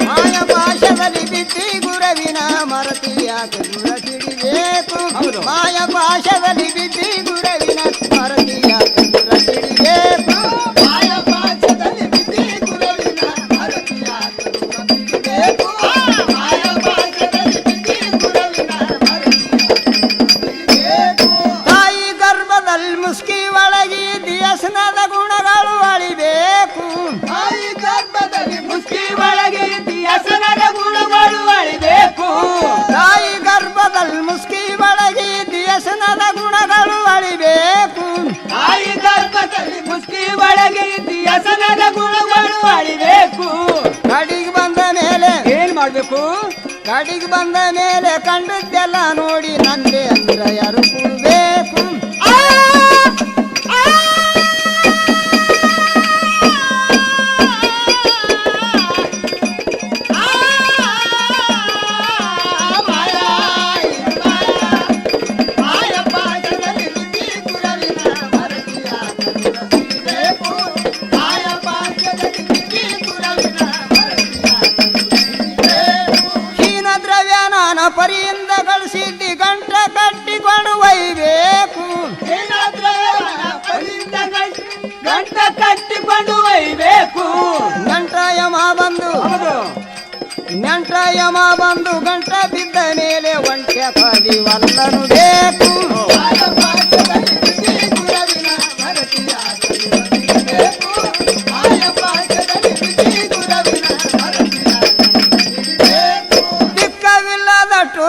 ಮಾಯ ಪಾಶದಲ್ಲಿ ಬಿದ್ದಿ ಗುರವಿನ ಮರತಿಯಾಕ ದೂರ ಸಿಡಿಬೇಕು ಮಾಯ ಪಾಶದಲ್ಲಿ ಬಿದ್ದಿ ಗುರವಿನ ಮರತಿಯಾಕ ದೂರ ಸಿಡಿಬೇಕು ಮಾಯ ಪಾಶದಲ್ಲಿ ಬಿದ್ದಿ ಗುರವಿನ ಮರತಿಯಾಕ ದೂರ ಸಿಡಿಬೇಕು ಮಾಯ ಪಾಶದಲ್ಲಿ ಬಿದ್ದಿ ಗುರವಿನ ಮರತಿಯಾಕ ತಾಯಿ ಗರ್ಭದಲ್ಲಿ ಮುಸ್ಕಿ ಒಳಗಿ ದಿಯಸ್ನದ ಗುಣಗಳು ಅಳಿಬೇಕು ತಾಯಿ ಗರ್ಭದಲ್ಲಿ ಮುಸ್ಕಿ ಒಳಗಿ ದಿಯಸ್ನದ ಗುಣಗಳು ಅಳಿಬೇಕು ತಾಯಿ ಗರ್ಭದಲ್ಲಿ ಮುಸ್ಕಿ ಒಳಗಿ ದಿಯಸ್ನದ ಗುಣಗಳು ಅಳಿಬೇಕು ತಾಯಿ ಗರ್ಭದಲ್ಲಿ ಮುಸ್ಕಿ ಒಳಗಿ ದಿಯಸ್ನದ ಗುಣಗಳು ಅಳಿಬೇಕು ಕಡಿಗೆ ಬಂದ ಮೇಲೆ ಏನ್ ಮಾಡ್ಬೇಕು ಕಡಿಗೆ ಬಂದ ಮೇಲೆ ಕಂಡದ್ದೆಲ್ಲ ನೋಡಿ ನಂದೆ ಅಂದ್ರ ಯಾರು ಕೊಡ್ಬೇಕು ಪರಿಯಿಂದ ಗಳಿಸಿದ್ದಿ ಗಂಟ ಕಟ್ಟಿಕೊಂಡು ಒಯ್ಬೇಕು ಗಂಟ ಕಟ್ಟಿಕೊಂಡು ಒಯ್ಬೇಕು ನೆಂಟಯಮ ಬಂದು ಗಂಟ ಬಿದ್ದ ಮೇಲೆ ಒಂಟೆ ಪದಿವಲ್ಲನು ಬೇಕು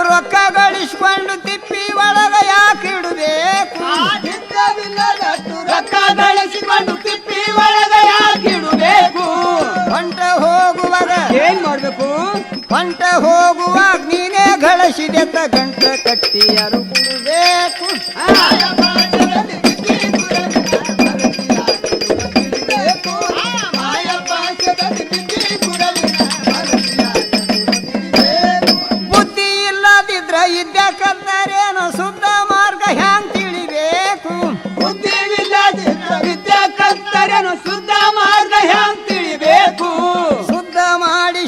ರೊಕ್ಕ ಗಳಿಸ್ಕೊಂಡು ತಿಪ್ಪಿ ಒಳಗ ಯಾಕಿಡಬೇಕು ರೊಕ್ಕ ಗಳಿಸಿಕೊಂಡು ತಿಪ್ಪಿ ಒಳಗ ಯಾಕಿಡಬೇಕು ಹೊಂಟ ಹೋಗುವಾಗ ಏನ್ ಮಾಡ್ಬೇಕು ಹೊಂಟ ಹೋಗುವಾಗ ನೀನೇ ಗಳಿಸಿದೆತ್ತ ಗಂಟ ಕಟ್ಟಿ ಯಾರು ಕೊಡಬೇಕು ಇದ್ದ ಕತ್ತರೇನು ಶುದ್ಧ ಮಾರ್ಗ ಹ್ಯಾಂಗ್ ತಿಳಿಬೇಕು ಬುದ್ಧಿ ವಿದ್ಯ ಕತ್ತರೇನು ಶುದ್ಧ ಮಾರ್ಗ ಹ್ಯಾಂಗ್ ತಿಳಿಬೇಕು ಶುದ್ಧ ಮಾಡಿ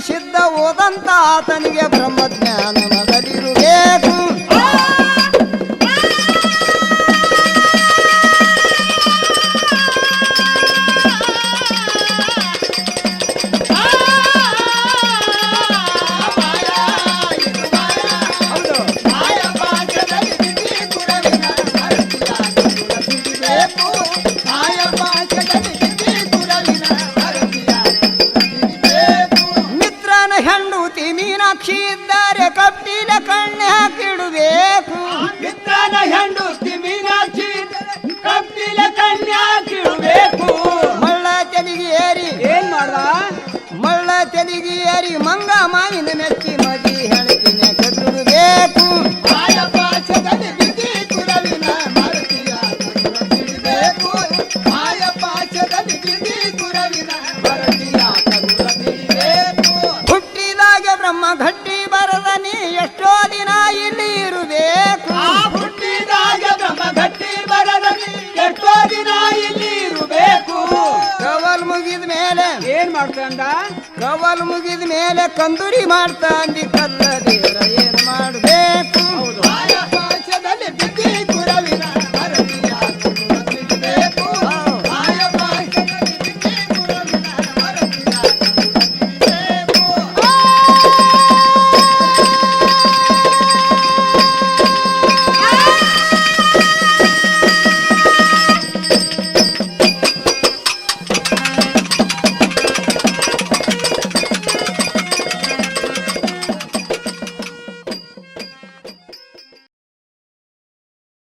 ಸಿದ್ಧ ಓದಂತ ಆತನಿಗೆ ಬ್ರಹ್ಮಜ್ಞಾನ ಮೊದಲಿರಬೇಕು ಮೀನಾಕ್ಷಿ ಇದ್ದಾರೆ ಕಪ್ಪಿನ ಕಣ್ಣೆ ಹಾಕಿಡಬೇಕು ಮಿತ್ರನ ಹೆಂಡತಿ ಮೀನಾಕ್ಷಿ ಕಪ್ಪಿನ ಕಣ್ಣೆ ಹಾಕಿಡಬೇಕು ಮಳ್ಳ ತೆಲಿಗೆ ಏರಿ ಏನ್ ಮಾಡ್ದ ಮಳ್ಳ ತೆಲಿಗೆ ಏರಿ ಮಂಗ ಮಾವಿನ ಮೆಚ್ಚಿ ಮದಿ ಹೆಣತಿನ ಕದ್ದುಡಬೇಕು ಬ್ರಹ್ಮ ಗಟ್ಟಿ ಬರದ ನೀ ಎಷ್ಟೋ ದಿನ ಇಲ್ಲಿ ಇರಬೇಕು ಹುಟ್ಟಿದಾಗ ಬ್ರಹ್ಮ ಗಟ್ಟಿ ಬರದ ನೀ ಎಷ್ಟೋ ದಿನ ಇಲ್ಲಿ ಇರಬೇಕು ಕವಲ್ ಮುಗಿದ ಮೇಲೆ ಏನ್ ಮಾಡ್ತಂದ ಕವಲ್ ಮುಗಿದ ಮೇಲೆ ಕಂದೂರಿ ಮಾಡ್ತಾ ಅಂದಿ ಕತ್ತ ದೇವರ ಏನ್ ಮಾಡಬೇಕು